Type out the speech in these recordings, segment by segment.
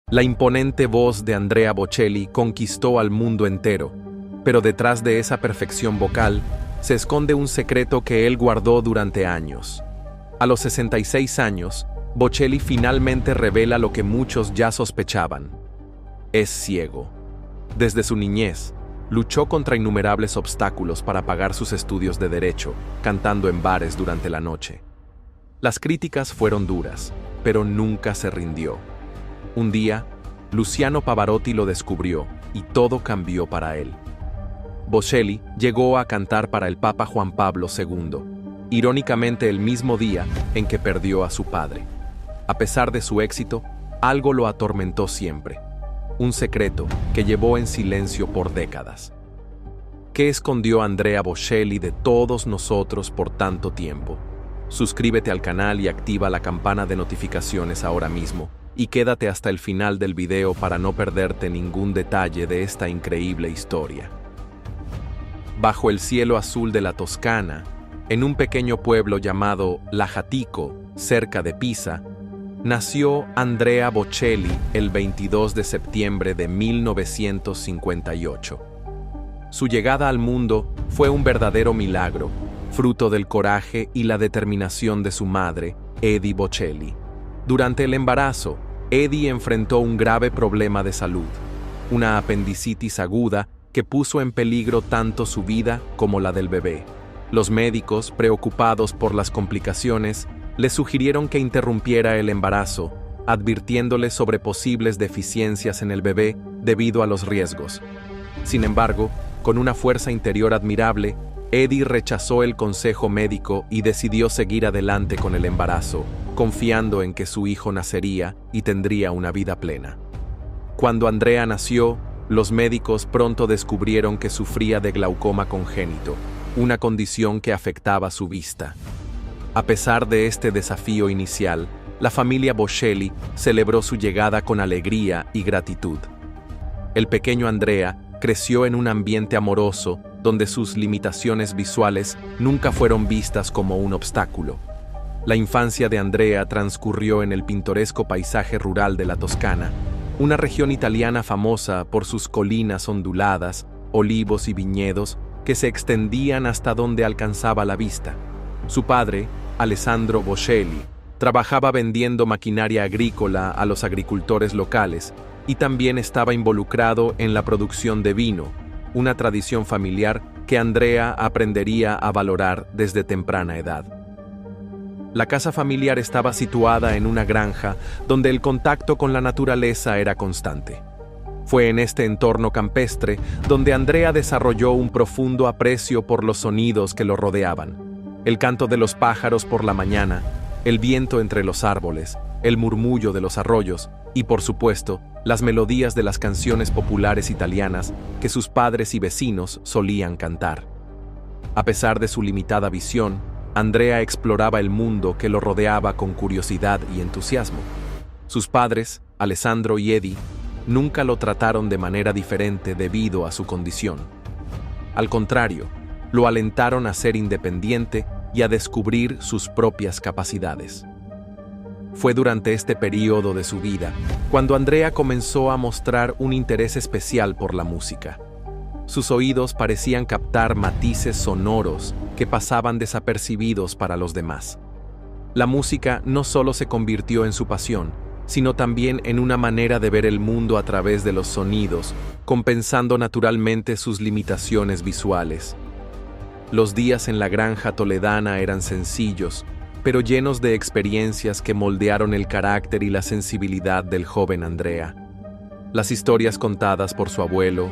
La imponente voz de Andrea Bocelli conquistó al mundo entero, pero detrás de esa perfección vocal se esconde un secreto que él guardó durante años. A los 66 años, Bocelli finalmente revela lo que muchos ya sospechaban. Es ciego. Desde su niñez, luchó contra innumerables obstáculos para pagar sus estudios de derecho, cantando en bares durante la noche. Las críticas fueron duras, pero nunca se rindió. Un día, Luciano Pavarotti lo descubrió y todo cambió para él. Bocelli llegó a cantar para el Papa Juan Pablo II, irónicamente el mismo día en que perdió a su padre. A pesar de su éxito, algo lo atormentó siempre. Un secreto que llevó en silencio por décadas. ¿Qué escondió Andrea Bocelli de todos nosotros por tanto tiempo? Suscríbete al canal y activa la campana de notificaciones ahora mismo. Y quédate hasta el final del video para no perderte ningún detalle de esta increíble historia. Bajo el cielo azul de la Toscana, en un pequeño pueblo llamado Lajatico, cerca de Pisa, nació Andrea Bocelli el 22 de septiembre de 1958. Su llegada al mundo fue un verdadero milagro, fruto del coraje y la determinación de su madre, Eddie Bocelli. Durante el embarazo, Eddie enfrentó un grave problema de salud, una apendicitis aguda que puso en peligro tanto su vida como la del bebé. Los médicos, preocupados por las complicaciones, le sugirieron que interrumpiera el embarazo, advirtiéndole sobre posibles deficiencias en el bebé debido a los riesgos. Sin embargo, con una fuerza interior admirable, Eddie rechazó el consejo médico y decidió seguir adelante con el embarazo, confiando en que su hijo nacería y tendría una vida plena. Cuando Andrea nació, los médicos pronto descubrieron que sufría de glaucoma congénito, una condición que afectaba su vista. A pesar de este desafío inicial, la familia Bocelli celebró su llegada con alegría y gratitud. El pequeño Andrea creció en un ambiente amoroso donde sus limitaciones visuales nunca fueron vistas como un obstáculo. La infancia de Andrea transcurrió en el pintoresco paisaje rural de la Toscana, una región italiana famosa por sus colinas onduladas, olivos y viñedos que se extendían hasta donde alcanzaba la vista. Su padre, Alessandro Bocelli, trabajaba vendiendo maquinaria agrícola a los agricultores locales y también estaba involucrado en la producción de vino, una tradición familiar que Andrea aprendería a valorar desde temprana edad. La casa familiar estaba situada en una granja donde el contacto con la naturaleza era constante. Fue en este entorno campestre donde Andrea desarrolló un profundo aprecio por los sonidos que lo rodeaban. El canto de los pájaros por la mañana, el viento entre los árboles, el murmullo de los arroyos y, por supuesto, las melodías de las canciones populares italianas que sus padres y vecinos solían cantar. A pesar de su limitada visión, Andrea exploraba el mundo que lo rodeaba con curiosidad y entusiasmo. Sus padres, Alessandro y Eddie, nunca lo trataron de manera diferente debido a su condición. Al contrario, lo alentaron a ser independiente y a descubrir sus propias capacidades. Fue durante este periodo de su vida cuando Andrea comenzó a mostrar un interés especial por la música. Sus oídos parecían captar matices sonoros que pasaban desapercibidos para los demás. La música no solo se convirtió en su pasión, sino también en una manera de ver el mundo a través de los sonidos, compensando naturalmente sus limitaciones visuales. Los días en la granja toledana eran sencillos, pero llenos de experiencias que moldearon el carácter y la sensibilidad del joven Andrea. Las historias contadas por su abuelo,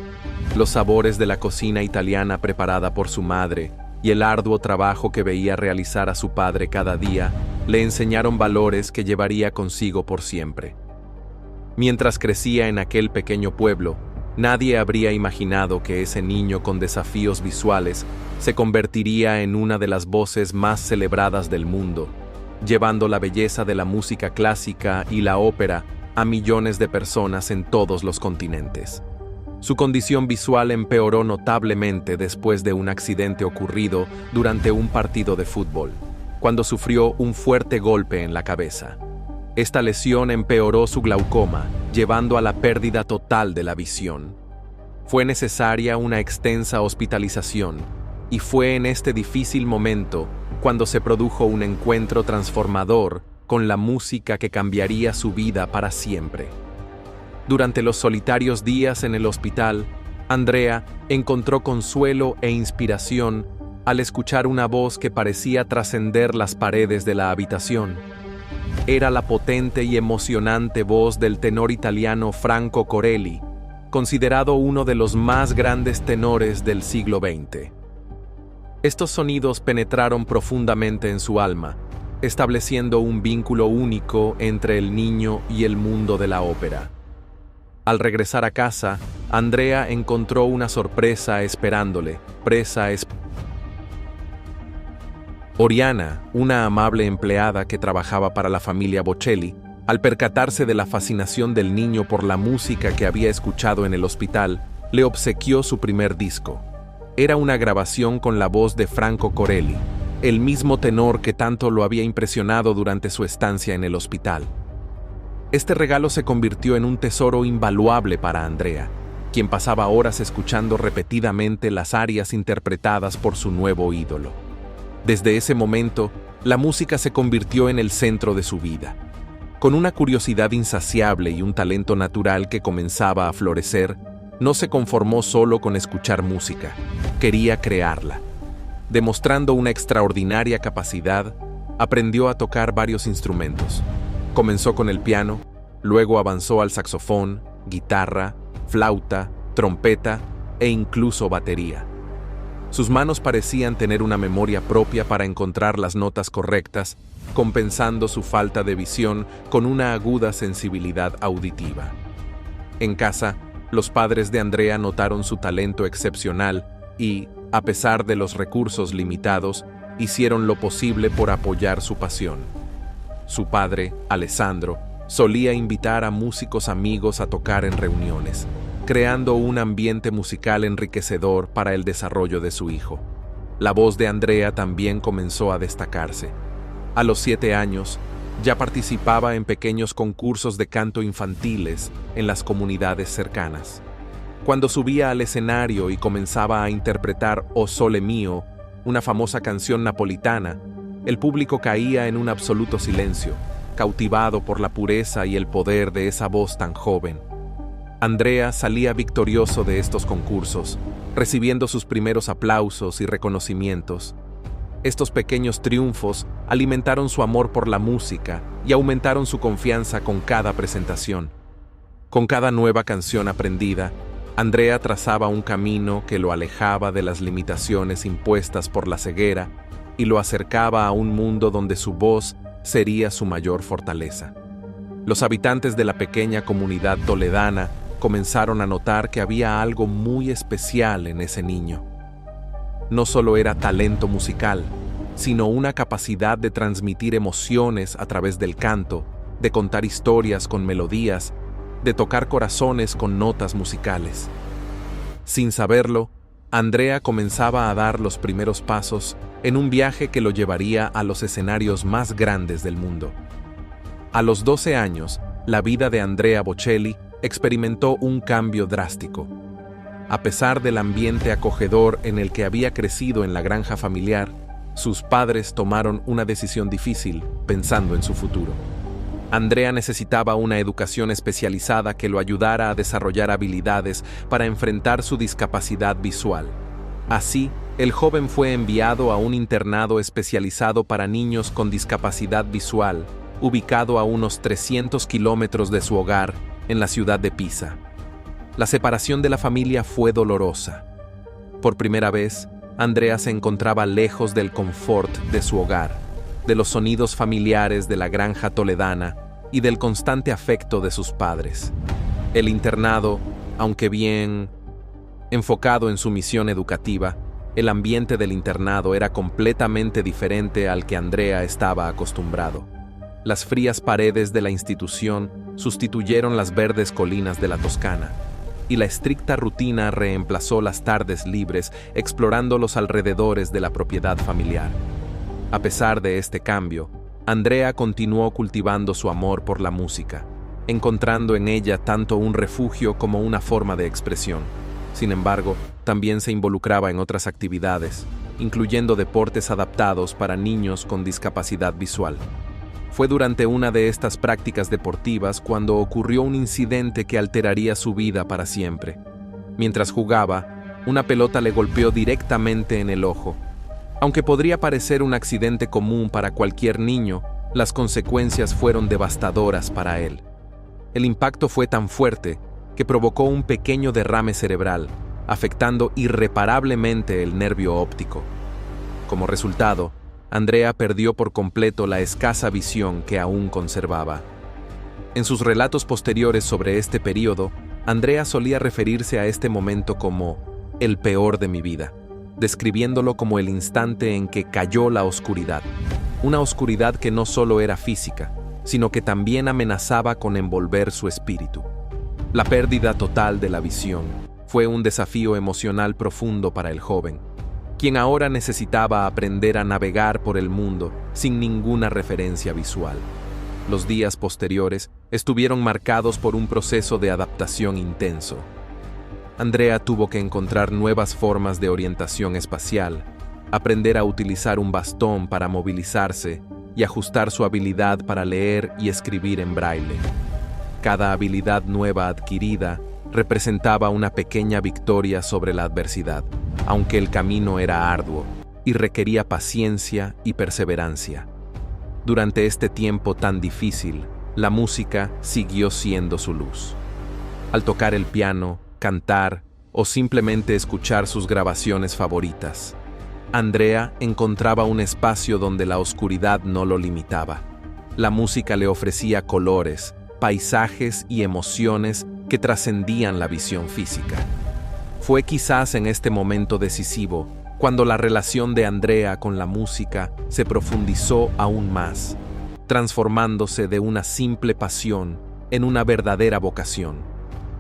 los sabores de la cocina italiana preparada por su madre y el arduo trabajo que veía realizar a su padre cada día le enseñaron valores que llevaría consigo por siempre. Mientras crecía en aquel pequeño pueblo, nadie habría imaginado que ese niño con desafíos visuales se convertiría en una de las voces más celebradas del mundo, llevando la belleza de la música clásica y la ópera a millones de personas en todos los continentes. Su condición visual empeoró notablemente después de un accidente ocurrido durante un partido de fútbol, cuando sufrió un fuerte golpe en la cabeza. Esta lesión empeoró su glaucoma, llevando a la pérdida total de la visión. Fue necesaria una extensa hospitalización, y fue en este difícil momento cuando se produjo un encuentro transformador con la música que cambiaría su vida para siempre. Durante los solitarios días en el hospital, Andrea encontró consuelo e inspiración al escuchar una voz que parecía trascender las paredes de la habitación. Era la potente y emocionante voz del tenor italiano Franco Corelli, considerado uno de los más grandes tenores del siglo XX. Estos sonidos penetraron profundamente en su alma, estableciendo un vínculo único entre el niño y el mundo de la ópera. Al regresar a casa, Andrea encontró una sorpresa esperándole. Oriana, una amable empleada que trabajaba para la familia Bocelli, al percatarse de la fascinación del niño por la música que había escuchado en el hospital, le obsequió su primer disco. Era una grabación con la voz de Franco Corelli, el mismo tenor que tanto lo había impresionado durante su estancia en el hospital. Este regalo se convirtió en un tesoro invaluable para Andrea, quien pasaba horas escuchando repetidamente las arias interpretadas por su nuevo ídolo. Desde ese momento, la música se convirtió en el centro de su vida. Con una curiosidad insaciable y un talento natural que comenzaba a florecer, no se conformó solo con escuchar música, quería crearla. Demostrando una extraordinaria capacidad, aprendió a tocar varios instrumentos. Comenzó con el piano, luego avanzó al saxofón, guitarra, flauta, trompeta e incluso batería. Sus manos parecían tener una memoria propia para encontrar las notas correctas, compensando su falta de visión con una aguda sensibilidad auditiva. En casa, los padres de Andrea notaron su talento excepcional y, a pesar de los recursos limitados, hicieron lo posible por apoyar su pasión. Su padre, Alessandro, solía invitar a músicos amigos a tocar en reuniones, creando un ambiente musical enriquecedor para el desarrollo de su hijo. La voz de Andrea también comenzó a destacarse. A los 7 años, ya participaba en pequeños concursos de canto infantiles en las comunidades cercanas. Cuando subía al escenario y comenzaba a interpretar O Sole Mio, una famosa canción napolitana, el público caía en un absoluto silencio, cautivado por la pureza y el poder de esa voz tan joven. Andrea salía victorioso de estos concursos, recibiendo sus primeros aplausos y reconocimientos. Estos pequeños triunfos alimentaron su amor por la música y aumentaron su confianza con cada presentación. Con cada nueva canción aprendida, Andrea trazaba un camino que lo alejaba de las limitaciones impuestas por la ceguera y lo acercaba a un mundo donde su voz sería su mayor fortaleza. Los habitantes de la pequeña comunidad toledana comenzaron a notar que había algo muy especial en ese niño. No solo era talento musical, sino una capacidad de transmitir emociones a través del canto, de contar historias con melodías, de tocar corazones con notas musicales. Sin saberlo, Andrea comenzaba a dar los primeros pasos en un viaje que lo llevaría a los escenarios más grandes del mundo. A los 12 años, la vida de Andrea Bocelli experimentó un cambio drástico. A pesar del ambiente acogedor en el que había crecido en la granja familiar, sus padres tomaron una decisión difícil, pensando en su futuro. Andrea necesitaba una educación especializada que lo ayudara a desarrollar habilidades para enfrentar su discapacidad visual. Así, el joven fue enviado a un internado especializado para niños con discapacidad visual, ubicado a unos 300 kilómetros de su hogar, en la ciudad de Pisa. La separación de la familia fue dolorosa. Por primera vez, Andrea se encontraba lejos del confort de su hogar, de los sonidos familiares de la granja toledana y del constante afecto de sus padres. El internado, aunque bien enfocado en su misión educativa, el ambiente del internado era completamente diferente al que Andrea estaba acostumbrado. Las frías paredes de la institución sustituyeron las verdes colinas de la Toscana, y la estricta rutina reemplazó las tardes libres explorando los alrededores de la propiedad familiar. A pesar de este cambio, Andrea continuó cultivando su amor por la música. encontrando en ella tanto un refugio como una forma de expresión. Sin embargo, también se involucraba en otras actividades, incluyendo deportes adaptados para niños con discapacidad visual. Fue durante una de estas prácticas deportivas cuando ocurrió un incidente que alteraría su vida para siempre. Mientras jugaba, una pelota le golpeó directamente en el ojo. Aunque podría parecer un accidente común para cualquier niño, las consecuencias fueron devastadoras para él. El impacto fue tan fuerte que provocó un pequeño derrame cerebral, afectando irreparablemente el nervio óptico. Como resultado, Andrea perdió por completo la escasa visión que aún conservaba. En sus relatos posteriores sobre este período, Andrea solía referirse a este momento como el peor de mi vida, describiéndolo como el instante en que cayó la oscuridad, una oscuridad que no solo era física, sino que también amenazaba con envolver su espíritu. La pérdida total de la visión fue un desafío emocional profundo para el joven, quien ahora necesitaba aprender a navegar por el mundo sin ninguna referencia visual. Los días posteriores estuvieron marcados por un proceso de adaptación intenso. Andrea tuvo que encontrar nuevas formas de orientación espacial, aprender a utilizar un bastón para movilizarse y ajustar su habilidad para leer y escribir en braille. Cada habilidad nueva adquirida representaba una pequeña victoria sobre la adversidad, aunque el camino era arduo y requería paciencia y perseverancia. Durante este tiempo tan difícil, la música siguió siendo su luz. Al tocar el piano, cantar o simplemente escuchar sus grabaciones favoritas, Andrea encontraba un espacio donde la oscuridad no lo limitaba. La música le ofrecía colores, paisajes y emociones que trascendían la visión física. Fue quizás en este momento decisivo cuando la relación de Andrea con la música se profundizó aún más, transformándose de una simple pasión en una verdadera vocación.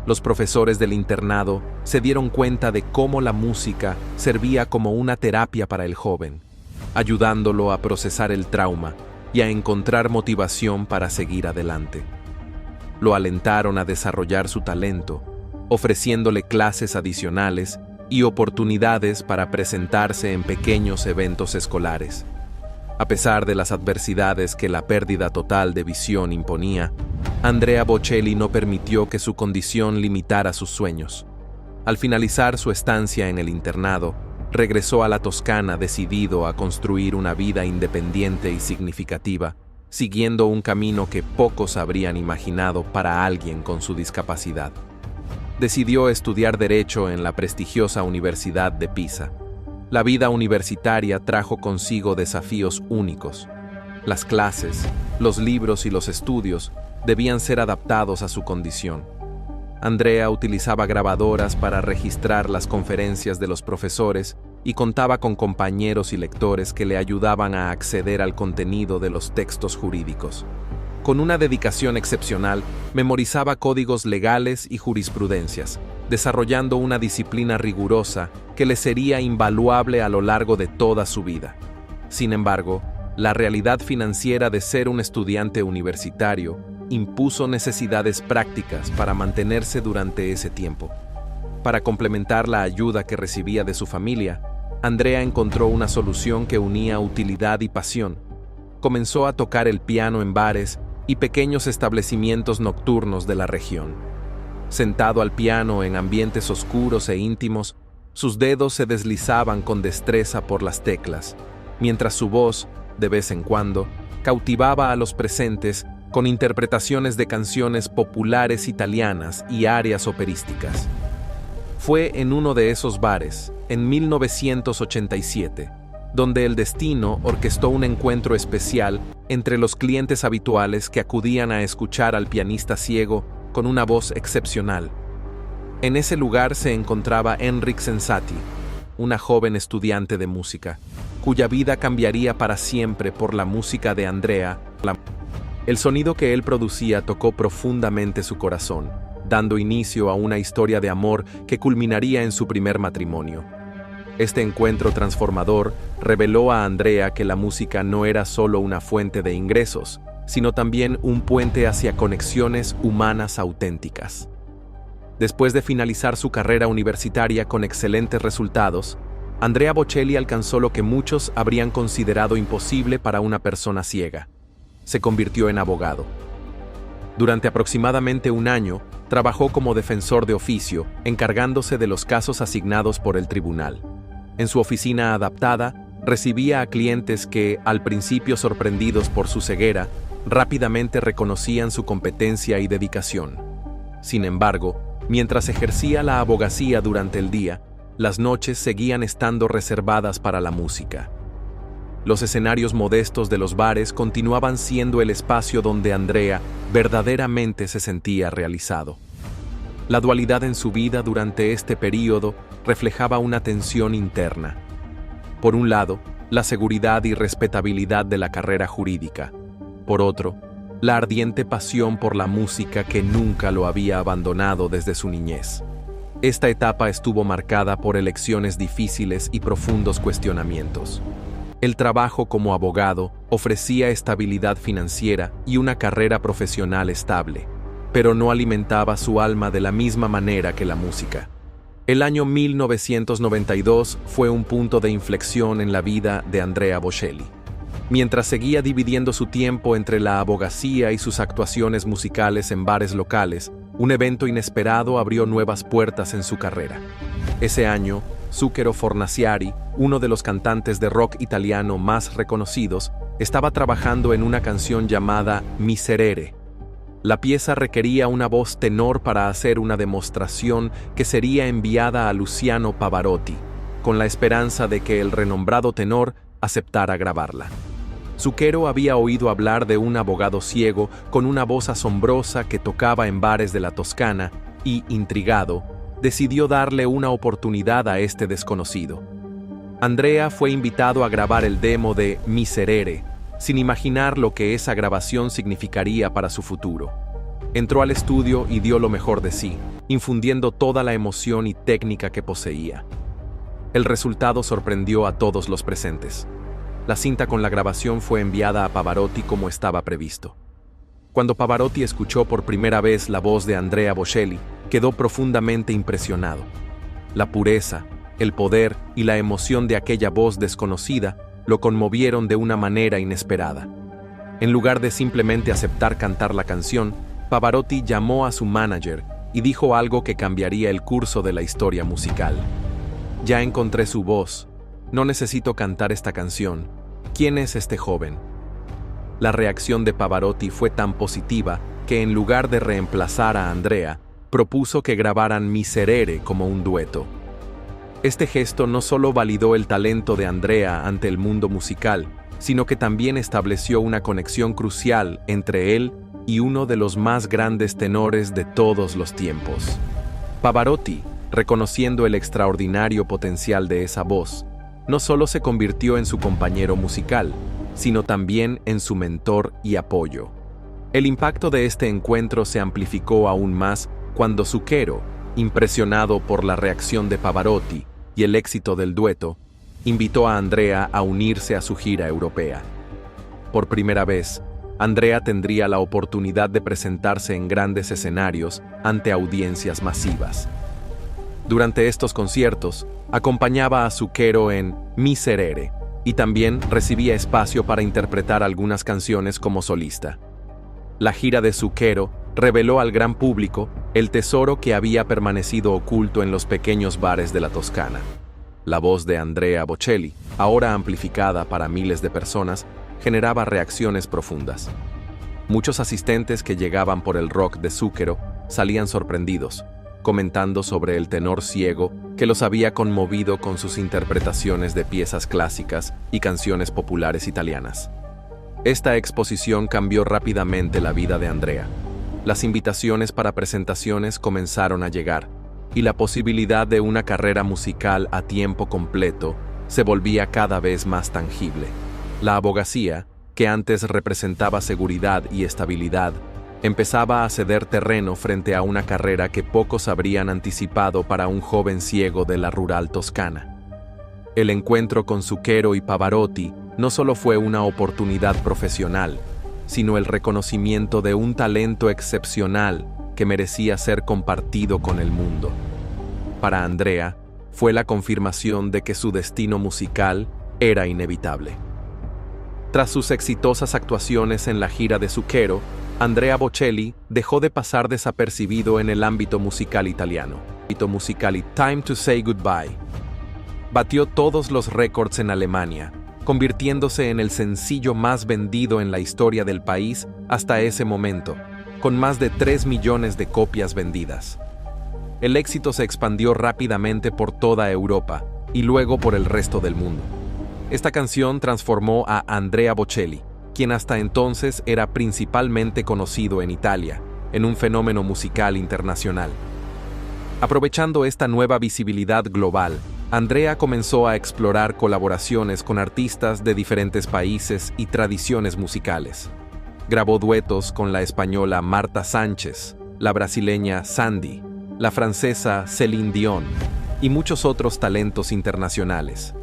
Los profesores del internado se dieron cuenta de cómo la música servía como una terapia para el joven, ayudándolo a procesar el trauma y a encontrar motivación para seguir adelante. Lo alentaron a desarrollar su talento, ofreciéndole clases adicionales y oportunidades para presentarse en pequeños eventos escolares. A pesar de las adversidades que la pérdida total de visión imponía, Andrea Bocelli no permitió que su condición limitara sus sueños. Al finalizar su estancia en el internado, regresó a la Toscana decidido a construir una vida independiente y significativa, siguiendo un camino que pocos habrían imaginado para alguien con su discapacidad. Decidió estudiar Derecho en la prestigiosa Universidad de Pisa. La vida universitaria trajo consigo desafíos únicos. Las clases, los libros y los estudios debían ser adaptados a su condición. Andrea utilizaba grabadoras para registrar las conferencias de los profesores y contaba con compañeros y lectores que le ayudaban a acceder al contenido de los textos jurídicos. Con una dedicación excepcional, memorizaba códigos legales y jurisprudencias, desarrollando una disciplina rigurosa que le sería invaluable a lo largo de toda su vida. Sin embargo, la realidad financiera de ser un estudiante universitario impuso necesidades prácticas para mantenerse durante ese tiempo. Para complementar la ayuda que recibía de su familia, Andrea encontró una solución que unía utilidad y pasión. Comenzó a tocar el piano en bares y pequeños establecimientos nocturnos de la región. Sentado al piano en ambientes oscuros e íntimos, sus dedos se deslizaban con destreza por las teclas, mientras su voz, de vez en cuando, cautivaba a los presentes con interpretaciones de canciones populares italianas y arias operísticas. Fue en uno de esos bares, en 1987, donde el destino orquestó un encuentro especial entre los clientes habituales que acudían a escuchar al pianista ciego con una voz excepcional. En ese lugar se encontraba Enric Sensati, una joven estudiante de música, cuya vida cambiaría para siempre por la música de Andrea. El sonido que él producía tocó profundamente su corazón, dando inicio a una historia de amor que culminaría en su primer matrimonio. Este encuentro transformador reveló a Andrea que la música no era solo una fuente de ingresos, sino también un puente hacia conexiones humanas auténticas. Después de finalizar su carrera universitaria con excelentes resultados, Andrea Bocelli alcanzó lo que muchos habrían considerado imposible para una persona ciega. Se convirtió en abogado. Durante aproximadamente un año, trabajó como defensor de oficio, encargándose de los casos asignados por el tribunal. En su oficina adaptada, recibía a clientes que, al principio sorprendidos por su ceguera, rápidamente reconocían su competencia y dedicación. Sin embargo, mientras ejercía la abogacía durante el día, las noches seguían estando reservadas para la música. Los escenarios modestos de los bares continuaban siendo el espacio donde Andrea verdaderamente se sentía realizado. La dualidad en su vida durante este período reflejaba una tensión interna. Por un lado, la seguridad y respetabilidad de la carrera jurídica. Por otro, la ardiente pasión por la música que nunca lo había abandonado desde su niñez. Esta etapa estuvo marcada por elecciones difíciles y profundos cuestionamientos. El trabajo como abogado ofrecía estabilidad financiera y una carrera profesional estable, pero no alimentaba su alma de la misma manera que la música. El año 1992 fue un punto de inflexión en la vida de Andrea Bocelli. Mientras seguía dividiendo su tiempo entre la abogacía y sus actuaciones musicales en bares locales, un evento inesperado abrió nuevas puertas en su carrera. Ese año, Zucchero Fornaciari, uno de los cantantes de rock italiano más reconocidos, estaba trabajando en una canción llamada Miserere. La pieza requería una voz tenor para hacer una demostración que sería enviada a Luciano Pavarotti, con la esperanza de que el renombrado tenor aceptara grabarla. Zucchero había oído hablar de un abogado ciego con una voz asombrosa que tocaba en bares de la Toscana y, intrigado, decidió darle una oportunidad a este desconocido. Andrea fue invitado a grabar el demo de Miserere, sin imaginar lo que esa grabación significaría para su futuro. Entró al estudio y dio lo mejor de sí, infundiendo toda la emoción y técnica que poseía. El resultado sorprendió a todos los presentes. La cinta con la grabación fue enviada a Pavarotti como estaba previsto. Cuando Pavarotti escuchó por primera vez la voz de Andrea Bocelli, quedó profundamente impresionado. La pureza, el poder y la emoción de aquella voz desconocida lo conmovieron de una manera inesperada. En lugar de simplemente aceptar cantar la canción, Pavarotti llamó a su manager y dijo algo que cambiaría el curso de la historia musical. «Ya encontré su voz. No necesito cantar esta canción. ¿Quién es este joven?». La reacción de Pavarotti fue tan positiva que en lugar de reemplazar a Andrea, propuso que grabaran Miserere como un dueto. Este gesto no solo validó el talento de Andrea ante el mundo musical, sino que también estableció una conexión crucial entre él y uno de los más grandes tenores de todos los tiempos. Pavarotti, reconociendo el extraordinario potencial de esa voz, no solo se convirtió en su compañero musical, sino también en su mentor y apoyo. El impacto de este encuentro se amplificó aún más cuando Zucchero, impresionado por la reacción de Pavarotti y el éxito del dueto, invitó a Andrea a unirse a su gira europea. Por primera vez, Andrea tendría la oportunidad de presentarse en grandes escenarios ante audiencias masivas. Durante estos conciertos, acompañaba a Zucchero en Miserere y también recibía espacio para interpretar algunas canciones como solista. La gira de Zucchero reveló al gran público el tesoro que había permanecido oculto en los pequeños bares de la Toscana. La voz de Andrea Bocelli, ahora amplificada para miles de personas, generaba reacciones profundas. Muchos asistentes que llegaban por el rock de Zucchero salían sorprendidos, comentando sobre el tenor ciego que los había conmovido con sus interpretaciones de piezas clásicas y canciones populares italianas. Esta exposición cambió rápidamente la vida de Andrea. Las invitaciones para presentaciones comenzaron a llegar, y la posibilidad de una carrera musical a tiempo completo se volvía cada vez más tangible. La abogacía, que antes representaba seguridad y estabilidad, empezaba a ceder terreno frente a una carrera que pocos habrían anticipado para un joven ciego de la rural Toscana. El encuentro con Zucchero y Pavarotti no solo fue una oportunidad profesional, sino el reconocimiento de un talento excepcional que merecía ser compartido con el mundo. Para Andrea, fue la confirmación de que su destino musical era inevitable. Tras sus exitosas actuaciones en la gira de Zucchero, Andrea Bocelli dejó de pasar desapercibido en el ámbito musical italiano. Time to Say Goodbye batió todos los récords en Alemania, convirtiéndose en el sencillo más vendido en la historia del país hasta ese momento, con más de 3 millones de copias vendidas. El éxito se expandió rápidamente por toda Europa y luego por el resto del mundo. Esta canción transformó a Andrea Bocelli, quien hasta entonces era principalmente conocido en Italia, en un fenómeno musical internacional. Aprovechando esta nueva visibilidad global, Andrea comenzó a explorar colaboraciones con artistas de diferentes países y tradiciones musicales. Grabó duetos con la española Marta Sánchez, la brasileña Sandy, la francesa Céline Dion y muchos otros talentos internacionales.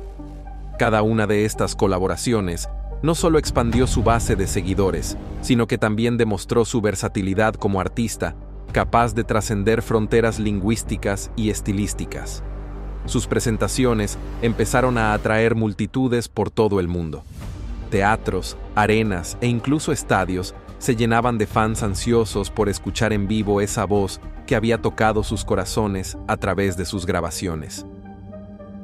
Cada una de estas colaboraciones no solo expandió su base de seguidores, sino que también demostró su versatilidad como artista, capaz de trascender fronteras lingüísticas y estilísticas. Sus presentaciones empezaron a atraer multitudes por todo el mundo. Teatros, arenas e incluso estadios se llenaban de fans ansiosos por escuchar en vivo esa voz que había tocado sus corazones a través de sus grabaciones.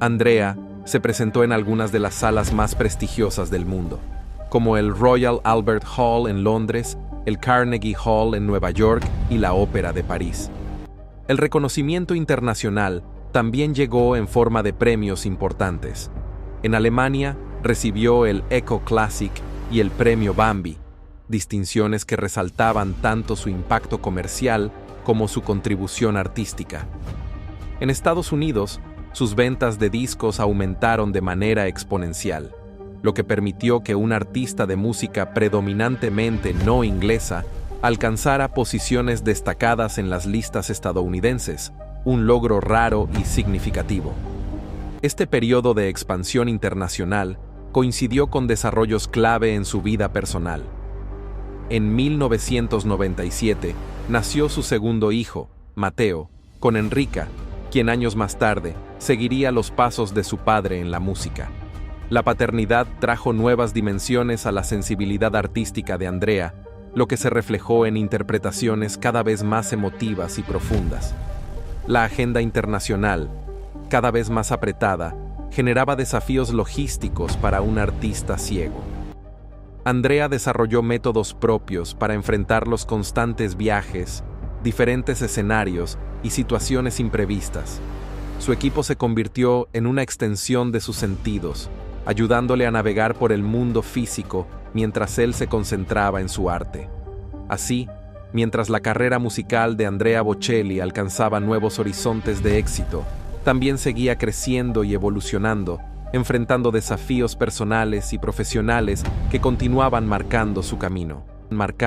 Andrea se presentó en algunas de las salas más prestigiosas del mundo, como el Royal Albert Hall en Londres, el Carnegie Hall en Nueva York y la Ópera de París. El reconocimiento internacional también llegó en forma de premios importantes. En Alemania recibió el Echo Classic y el Premio Bambi, distinciones que resaltaban tanto su impacto comercial como su contribución artística. En Estados Unidos, sus ventas de discos aumentaron de manera exponencial, lo que permitió que un artista de música predominantemente no inglesa alcanzara posiciones destacadas en las listas estadounidenses, un logro raro y significativo. Este periodo de expansión internacional coincidió con desarrollos clave en su vida personal. En 1997 nació su segundo hijo, Mateo, con Enrica, quien años más tarde seguiría los pasos de su padre en la música. La paternidad trajo nuevas dimensiones a la sensibilidad artística de Andrea, lo que se reflejó en interpretaciones cada vez más emotivas y profundas. La agenda internacional, cada vez más apretada, generaba desafíos logísticos para un artista ciego. Andrea desarrolló métodos propios para enfrentar los constantes viajes, diferentes escenarios y situaciones imprevistas. Su equipo se convirtió en una extensión de sus sentidos, ayudándole a navegar por el mundo físico mientras él se concentraba en su arte. Así, mientras la carrera musical de Andrea Bocelli alcanzaba nuevos horizontes de éxito, también seguía creciendo y evolucionando, enfrentando desafíos personales y profesionales que continuaban marcando su camino.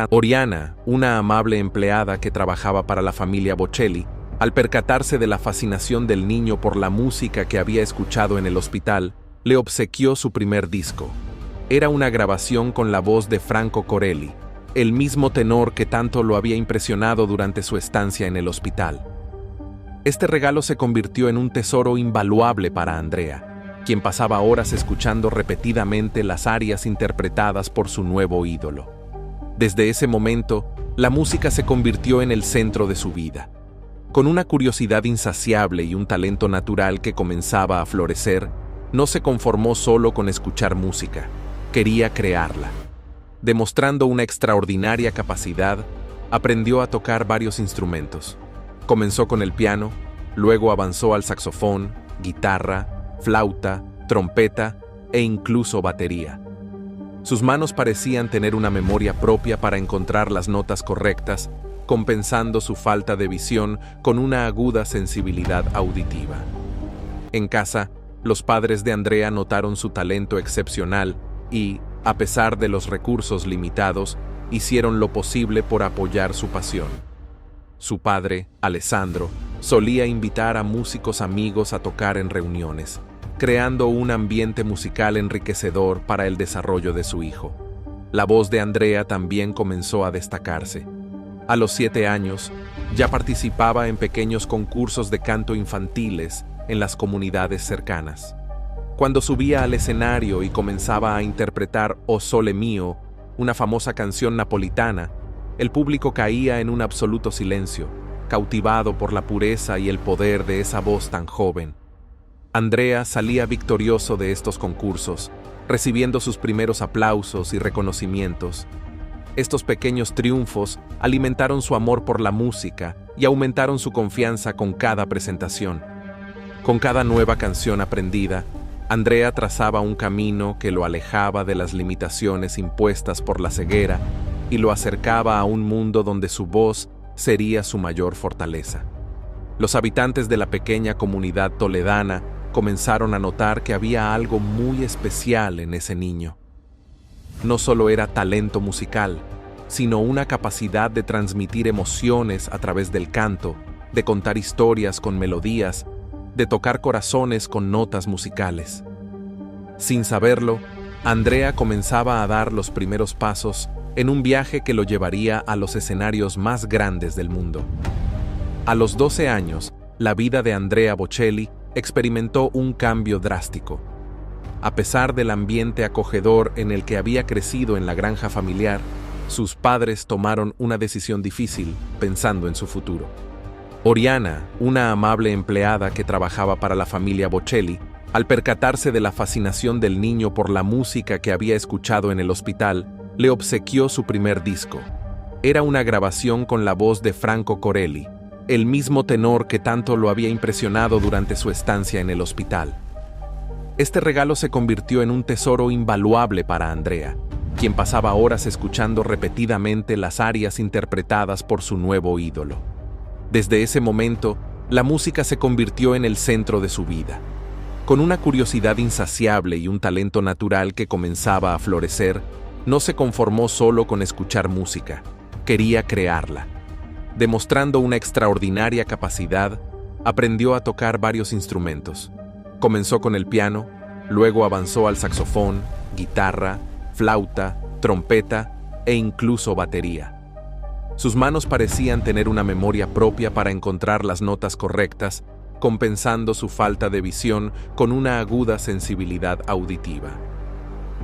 Oriana, una amable empleada que trabajaba para la familia Bocelli, al percatarse de la fascinación del niño por la música que había escuchado en el hospital, le obsequió su primer disco. Era una grabación con la voz de Franco Corelli, el mismo tenor que tanto lo había impresionado durante su estancia en el hospital. Este regalo se convirtió en un tesoro invaluable para Andrea, quien pasaba horas escuchando repetidamente las arias interpretadas por su nuevo ídolo. Desde ese momento, la música se convirtió en el centro de su vida. Con una curiosidad insaciable y un talento natural que comenzaba a florecer, no se conformó solo con escuchar música, quería crearla. Demostrando una extraordinaria capacidad, aprendió a tocar varios instrumentos. Comenzó con el piano, luego avanzó al saxofón, guitarra, flauta, trompeta e incluso batería. Sus manos parecían tener una memoria propia para encontrar las notas correctas, compensando su falta de visión con una aguda sensibilidad auditiva. En casa, los padres de Andrea notaron su talento excepcional y, a pesar de los recursos limitados, hicieron lo posible por apoyar su pasión. Su padre, Alessandro, solía invitar a músicos amigos a tocar en reuniones, creando un ambiente musical enriquecedor para el desarrollo de su hijo. La voz de Andrea también comenzó a destacarse. A los 7 años, ya participaba en pequeños concursos de canto infantiles en las comunidades cercanas. Cuando subía al escenario y comenzaba a interpretar O Sole Mio, una famosa canción napolitana, el público caía en un absoluto silencio, cautivado por la pureza y el poder de esa voz tan joven. Andrea salía victorioso de estos concursos, recibiendo sus primeros aplausos y reconocimientos. Estos pequeños triunfos alimentaron su amor por la música y aumentaron su confianza con cada presentación. Con cada nueva canción aprendida, Andrea trazaba un camino que lo alejaba de las limitaciones impuestas por la ceguera y lo acercaba a un mundo donde su voz sería su mayor fortaleza. Los habitantes de la pequeña comunidad toledana comenzaron a notar que había algo muy especial en ese niño. No solo era talento musical, sino una capacidad de transmitir emociones a través del canto, de contar historias con melodías, de tocar corazones con notas musicales. Sin saberlo, Andrea comenzaba a dar los primeros pasos en un viaje que lo llevaría a los escenarios más grandes del mundo. A los 12 años, la vida de Andrea Bocelli experimentó un cambio drástico. A pesar del ambiente acogedor en el que había crecido en la granja familiar, sus padres tomaron una decisión difícil pensando en su futuro. Oriana, una amable empleada que trabajaba para la familia Bocelli, al percatarse de la fascinación del niño por la música que había escuchado en el hospital, le obsequió su primer disco. Era una grabación con la voz de Franco Corelli, el mismo tenor que tanto lo había impresionado durante su estancia en el hospital. Este regalo se convirtió en un tesoro invaluable para Andrea, quien pasaba horas escuchando repetidamente las arias interpretadas por su nuevo ídolo. Desde ese momento, la música se convirtió en el centro de su vida. Con una curiosidad insaciable y un talento natural que comenzaba a florecer, no se conformó solo con escuchar música, quería crearla. Demostrando una extraordinaria capacidad, aprendió a tocar varios instrumentos. Comenzó con el piano, luego avanzó al saxofón, guitarra, flauta, trompeta e incluso batería. Sus manos parecían tener una memoria propia para encontrar las notas correctas, compensando su falta de visión con una aguda sensibilidad auditiva.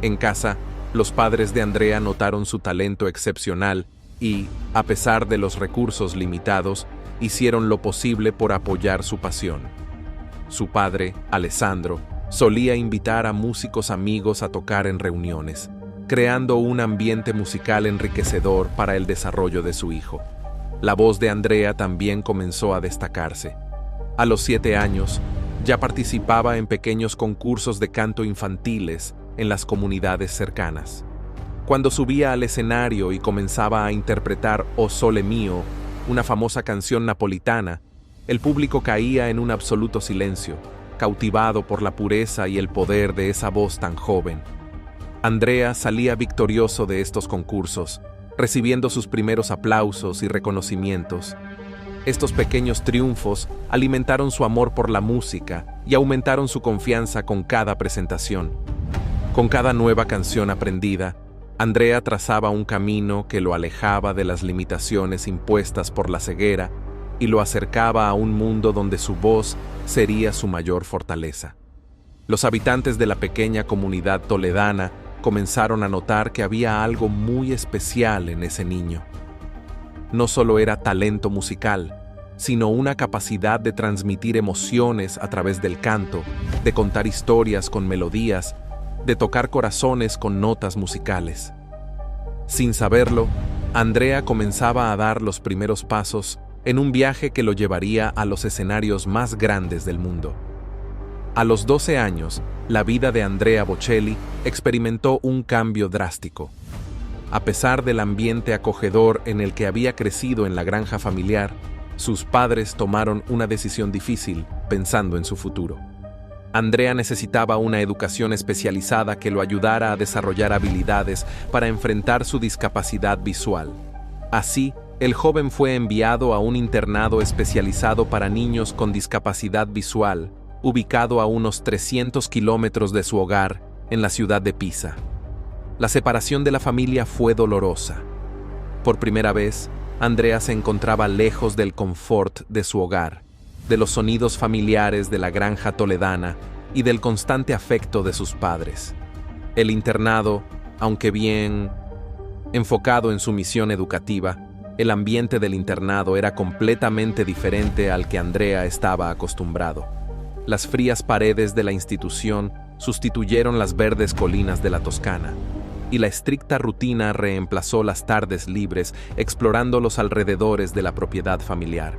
En casa, los padres de Andrea notaron su talento excepcional y, a pesar de los recursos limitados, hicieron lo posible por apoyar su pasión. Su padre, Alessandro, solía invitar a músicos amigos a tocar en reuniones, creando un ambiente musical enriquecedor para el desarrollo de su hijo. La voz de Andrea también comenzó a destacarse. A los 7 años, ya participaba en pequeños concursos de canto infantiles en las comunidades cercanas. Cuando subía al escenario y comenzaba a interpretar O Sole Mio, una famosa canción napolitana, el público caía en un absoluto silencio, cautivado por la pureza y el poder de esa voz tan joven. Andrea salía victorioso de estos concursos, recibiendo sus primeros aplausos y reconocimientos. Estos pequeños triunfos alimentaron su amor por la música y aumentaron su confianza con cada presentación. Con cada nueva canción aprendida, Andrea trazaba un camino que lo alejaba de las limitaciones impuestas por la ceguera y lo acercaba a un mundo donde su voz sería su mayor fortaleza. Los habitantes de la pequeña comunidad toledana comenzaron a notar que había algo muy especial en ese niño. No solo era talento musical, sino una capacidad de transmitir emociones a través del canto, de contar historias con melodías, de tocar corazones con notas musicales. Sin saberlo, Andrea comenzaba a dar los primeros pasos en un viaje que lo llevaría a los escenarios más grandes del mundo. A los 12 años, la vida de Andrea Bocelli experimentó un cambio drástico. A pesar del ambiente acogedor en el que había crecido en la granja familiar, sus padres tomaron una decisión difícil pensando en su futuro. Andrea necesitaba una educación especializada que lo ayudara a desarrollar habilidades para enfrentar su discapacidad visual. Así, el joven fue enviado a un internado especializado para niños con discapacidad visual, ubicado a unos 300 kilómetros de su hogar, en la ciudad de Pisa. La separación de la familia fue dolorosa. Por primera vez, Andrea se encontraba lejos del confort de su hogar, de los sonidos familiares de la granja toledana y del constante afecto de sus padres. El internado, aunque bien enfocado en su misión educativa, el ambiente del internado era completamente diferente al que Andrea estaba acostumbrado. Las frías paredes de la institución sustituyeron las verdes colinas de la Toscana, y la estricta rutina reemplazó las tardes libres explorando los alrededores de la propiedad familiar.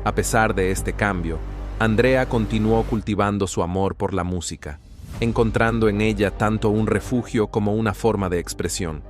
A pesar de este cambio, Andrea continuó cultivando su amor por la música, encontrando en ella tanto un refugio como una forma de expresión.